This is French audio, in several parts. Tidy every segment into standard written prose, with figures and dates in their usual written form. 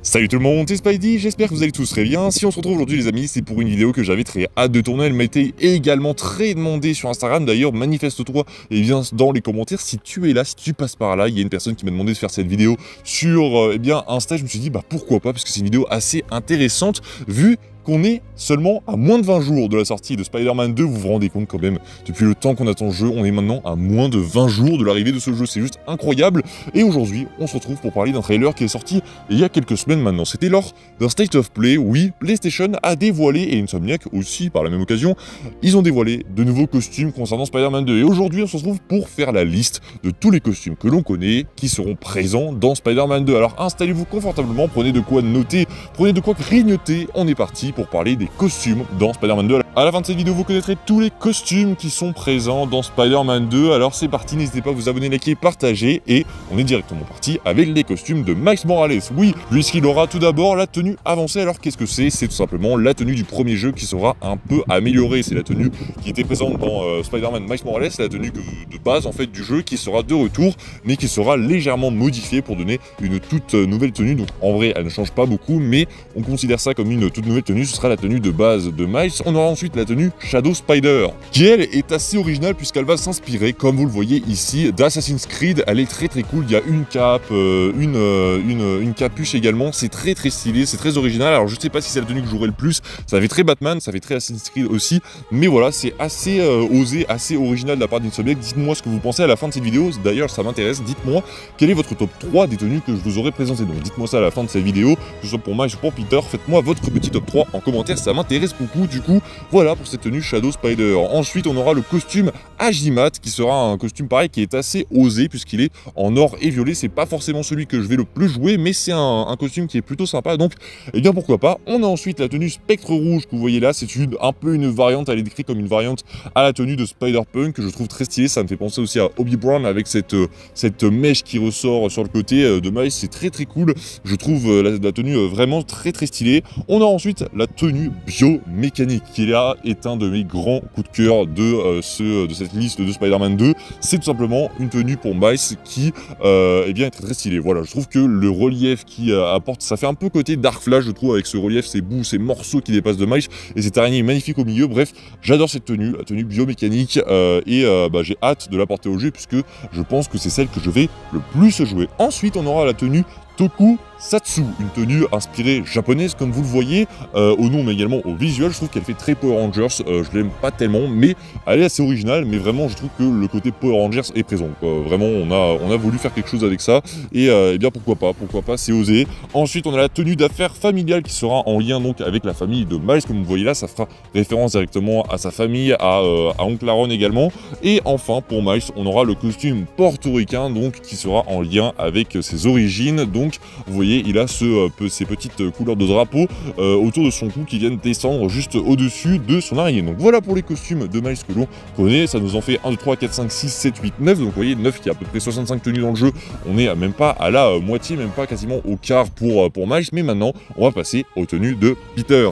Salut tout le monde, c'est Spidey, j'espère que vous allez tous très bien. Si on se retrouve aujourd'hui les amis, c'est pour une vidéo que j'avais très hâte de tourner. Elle m'a été également très demandée sur Instagram. D'ailleurs, manifeste-toi et viens dans les commentaires si tu es là, si tu passes par là. Il y a une personne qui m'a demandé de faire cette vidéo sur Insta. Je me suis dit bah pourquoi pas, parce que c'est une vidéo assez intéressante vu qu'on est seulement à moins de 20 jours de la sortie de Spider-Man 2, vous vous rendez compte quand même, depuis le temps qu'on attend le jeu, on est maintenant à moins de 20 jours de l'arrivée de ce jeu, c'est juste incroyable. Et aujourd'hui, on se retrouve pour parler d'un trailer qui est sorti il y a quelques semaines maintenant. C'était lors d'un State of Play, oui, PlayStation a dévoilé, et Insomniac aussi par la même occasion, ils ont dévoilé de nouveaux costumes concernant Spider-Man 2. Et aujourd'hui, on se retrouve pour faire la liste de tous les costumes que l'on connaît, qui seront présents dans Spider-Man 2. Alors installez-vous confortablement, prenez de quoi noter, prenez de quoi grignoter, on est parti pour parler des costumes dans Spider-Man 2. À la fin de cette vidéo, vous connaîtrez tous les costumes qui sont présents dans Spider-Man 2. Alors c'est parti, n'hésitez pas à vous abonner, liker, partager, et on est directement parti avec les costumes de Miles Morales. Oui, puisqu'il aura tout d'abord la tenue avancée. Alors qu'est-ce que c'est? C'est tout simplement la tenue du premier jeu qui sera un peu améliorée. C'est la tenue qui était présente dans Spider-Man Miles Morales, la tenue de base en fait du jeu qui sera de retour, mais qui sera légèrement modifiée pour donner une toute nouvelle tenue. Donc en vrai, elle ne change pas beaucoup, mais on considère ça comme une toute nouvelle tenue. Ce sera la tenue de base de Miles. On aura ensuite la tenue Shadow Spider, qui elle est assez originale puisqu'elle va s'inspirer, comme vous le voyez ici, d'Assassin's Creed. Elle est très cool, il y a une cape, une capuche également, c'est très stylé, c'est très original. Alors je sais pas si c'est la tenue que je jouerai le plus, ça fait très Batman, ça fait très Assassin's Creed aussi, mais voilà, c'est assez osé, assez original de la part d'Insomniac. Dites-moi ce que vous pensez à la fin de cette vidéo, d'ailleurs ça m'intéresse, dites-moi quel est votre top 3 des tenues que je vous aurais présenté. Donc dites-moi ça à la fin de cette vidéo, que ce soit pour Miles ou pour Peter, faites-moi votre petit top 3 en commentaire, ça m'intéresse beaucoup. Du coup, voilà pour cette tenue Shadow Spider. Ensuite, on aura le costume Agimat, qui sera un costume pareil qui est assez osé, puisqu'il est en or et violet. C'est pas forcément celui que je vais le plus jouer, mais c'est un costume qui est plutôt sympa, donc eh bien pourquoi pas. On a ensuite la tenue Spectre Rouge que vous voyez là, c'est un peu une variante, elle est décrite comme une variante à la tenue de Spider-Punk, que je trouve très stylée. Ça me fait penser aussi à Hobie Brown avec cette mèche qui ressort sur le côté de Miles, c'est très cool. Je trouve la tenue vraiment très stylée. On a ensuite la tenue biomécanique, qui là est un de mes grands coups de cœur de cette liste de Spider-Man 2. C'est tout simplement une tenue pour Miles qui eh bien, est très stylée. Voilà, je trouve que le relief qui apporte, ça fait un peu côté Dark Flash, je trouve, avec ce relief, ces bouts, ces morceaux qui dépassent de Miles, et cette araignée magnifique au milieu. Bref, j'adore cette tenue, la tenue biomécanique, j'ai hâte de la porter au jeu, puisque je pense que c'est celle que je vais le plus jouer. Ensuite, on aura la tenue Tokusatsu, une tenue inspirée japonaise comme vous le voyez, au nom mais également au visuel. Je trouve qu'elle fait très Power Rangers, je l'aime pas tellement, mais elle est assez originale, mais vraiment je trouve que le côté Power Rangers est présent, quoi. Vraiment on a voulu faire quelque chose avec ça, et eh bien pourquoi pas, c'est osé. Ensuite on a la tenue d'affaires familiale qui sera en lien donc avec la famille de Miles, comme vous voyez là, ça fera référence directement à sa famille, à Oncle Aaron également. Et enfin pour Miles on aura le costume portoricain, donc qui sera en lien avec ses origines. Donc vous voyez, il a ces petites couleurs de drapeau autour de son cou qui viennent descendre juste au-dessus de son araignée. Donc voilà pour les costumes de Miles que l'on connaît. Ça nous en fait 1, 2, 3, 4, 5, 6, 7, 8, 9. Donc vous voyez, 9 qui a à peu près 65 tenues dans le jeu. On est même pas à la moitié, même pas quasiment au quart pour Miles. Mais maintenant, on va passer aux tenues de Peter.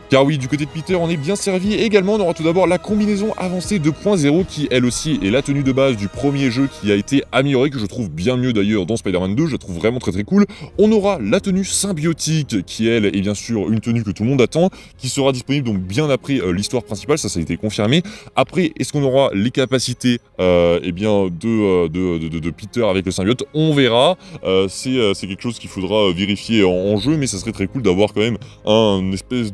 Car oui, du côté de Peter, on est bien servi. Également, on aura tout d'abord la combinaison avancée 2.0 qui, elle aussi, est la tenue de base du premier jeu qui a été améliorée, que je trouve bien mieux d'ailleurs dans Spider-Man 2, je la trouve vraiment très cool. On aura la tenue symbiotique qui, elle, est bien sûr une tenue que tout le monde attend, qui sera disponible donc bien après l'histoire principale, ça a été confirmé. Après, est-ce qu'on aura les capacités eh bien, de Peter avec le symbiote? On verra. C'est quelque chose qu'il faudra vérifier en jeu, mais ça serait très cool d'avoir quand même un espèce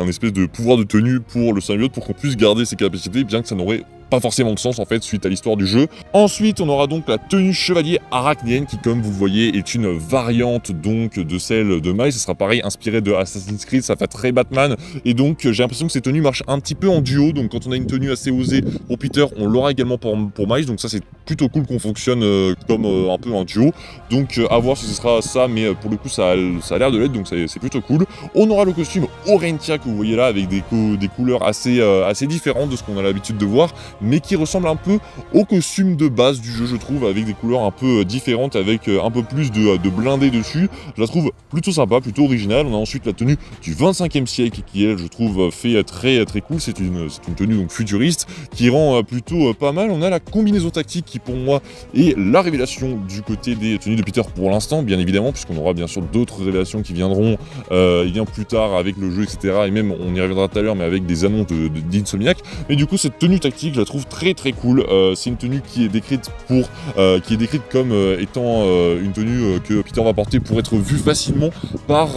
un espèce de pouvoir de tenue pour le symbiote pour qu'on puisse garder ses capacités, bien que ça n'aurait pas forcément de sens en fait suite à l'histoire du jeu. Ensuite on aura donc la tenue chevalier arachnienne qui, comme vous le voyez, est une variante donc de celle de Miles. Ça sera pareil, inspiré de Assassin's Creed, ça fait très Batman, et donc j'ai l'impression que ces tenues marchent un petit peu en duo. Donc quand on a une tenue assez osée pour Peter, on l'aura également pour Miles, donc ça c'est plutôt cool qu'on fonctionne comme un peu un duo. Donc à voir si ce sera ça, mais pour le coup ça a l'air de l'être, donc c'est plutôt cool. On aura le costume Orentia que vous voyez là, avec des couleurs assez différentes de ce qu'on a l'habitude de voir, mais qui ressemble un peu au costume de base du jeu, je trouve, avec des couleurs un peu différentes, avec un peu plus de blindés dessus. Je la trouve plutôt sympa, plutôt originale. On a ensuite la tenue du 25e siècle qui, elle, je trouve, fait très cool. C'est une tenue donc futuriste qui rend plutôt pas mal. On a la combinaison tactique qui, pour moi, est la révélation du côté des tenues de Peter pour l'instant, bien évidemment, puisqu'on aura bien sûr d'autres révélations qui viendront bien plus tard avec le jeu, etc. Et même, on y reviendra tout à l'heure, mais avec des annonces d'Insomniac. Mais du coup, cette tenue tactique, je la trouve très cool. C'est une tenue qui est décrite comme étant une tenue que Peter va porter pour être vue facilement par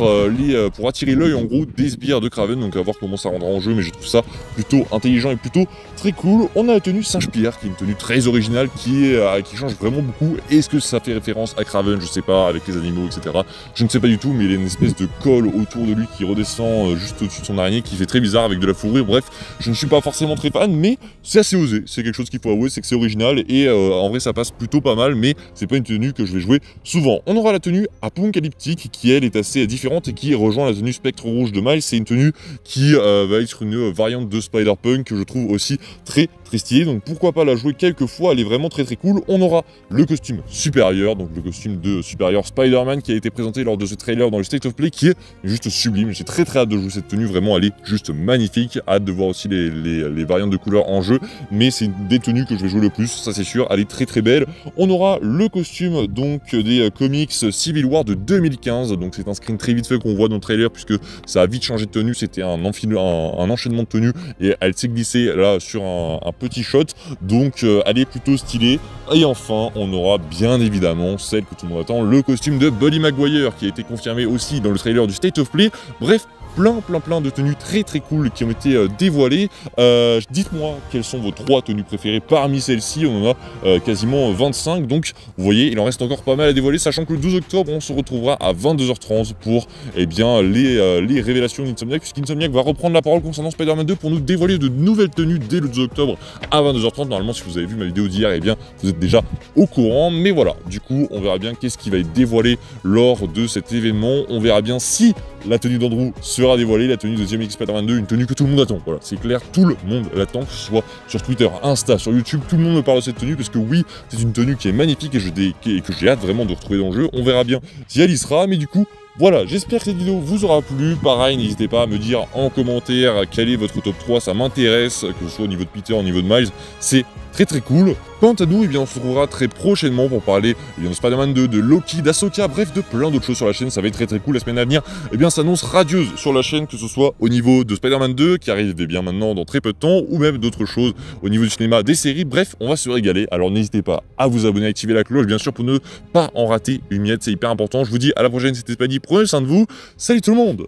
pour attirer l'œil en gros des sbires de Kraven. Donc à voir comment ça rendra en jeu, mais je trouve ça plutôt intelligent et plutôt très cool. On a la tenue Singe-Pierre, qui est une tenue très originale, qui change vraiment beaucoup. Est-ce que ça fait référence à Kraven? Je sais pas, avec les animaux, etc. Je ne sais pas du tout, mais il y a une espèce de colle autour de lui qui redescend juste au-dessus de son araignée, qui fait très bizarre avec de la fourrure. Bref, je ne suis pas forcément très fan, mais c'est assez osé. C'est quelque chose qu'il faut avouer, c'est que c'est original, et en vrai ça passe plutôt pas mal, mais c'est pas une tenue que je vais jouer souvent. On aura la tenue Apocalyptique, qui elle est assez différente et qui rejoint la tenue Spectre Rouge de Miles. C'est une tenue qui va être une variante de Spider-Punk que je trouve aussi très stylée, donc pourquoi pas la jouer quelques fois, elle est vraiment très cool. On aura le costume supérieur, donc le costume de supérieur Spider-Man qui a été présenté lors de ce trailer dans le State of Play, qui est juste sublime. J'ai très hâte de jouer cette tenue, vraiment elle est juste magnifique. Hâte de voir aussi les variantes de couleurs en jeu, mais c'est une des tenues que je vais jouer le plus, ça c'est sûr, elle est très belle. On aura le costume donc des comics Civil War de 2015, donc c'est un screen très vite fait qu'on voit dans le trailer, puisque ça a vite changé de tenue, c'était un enchaînement de tenues, et elle s'est glissée là sur un petit shot, donc elle est plutôt stylée. Et enfin, on aura bien évidemment celle que tout le monde attend, le costume de Buddy Maguire, qui a été confirmé aussi dans le trailer du State of Play. Bref, plein de tenues très cool qui ont été dévoilées. Dites-moi quelles sont vos 3 tenues préférées parmi celles-ci. On en a quasiment 25, donc vous voyez, il en reste encore pas mal à dévoiler, sachant que le 12 octobre, on se retrouvera à 22h30 pour les révélations d'Insomniac, puisqu'Insomniac va reprendre la parole concernant Spider-Man 2 pour nous dévoiler de nouvelles tenues dès le 12 octobre à 22h30. Normalement, si vous avez vu ma vidéo d'hier, eh bien, vous êtes déjà au courant. Mais voilà, du coup, on verra bien qu'est-ce qui va être dévoilé lors de cet événement. On verra bien si la tenue d'Andrew sera dévoilée, la tenue de The Amazing Spider-Man 2, une tenue que tout le monde attend. Voilà, c'est clair, tout le monde l'attend, que ce soit sur Twitter, Insta, sur YouTube, tout le monde me parle de cette tenue, parce que oui, c'est une tenue qui est magnifique et que j'ai hâte vraiment de retrouver dans le jeu. On verra bien si elle y sera, mais du coup, voilà, j'espère que cette vidéo vous aura plu. Pareil, n'hésitez pas à me dire en commentaire quel est votre top 3, ça m'intéresse, que ce soit au niveau de Peter, au niveau de Miles, c'est très cool. Quant à nous, eh bien, on se retrouvera très prochainement pour parler de Spider-Man 2, de Loki, d'Ahsoka, bref, de plein d'autres choses sur la chaîne. Ça va être très cool. La semaine à venir, eh bien, s'annonce radieuse sur la chaîne, que ce soit au niveau de Spider-Man 2, qui arrive bien maintenant dans très peu de temps, ou même d'autres choses au niveau du cinéma, des séries. Bref, on va se régaler. Alors n'hésitez pas à vous abonner, à activer la cloche, bien sûr, pour ne pas en rater une miette. C'est hyper important. Je vous dis à la prochaine, c'était Spidey. Prenez soin de vous. Salut tout le monde!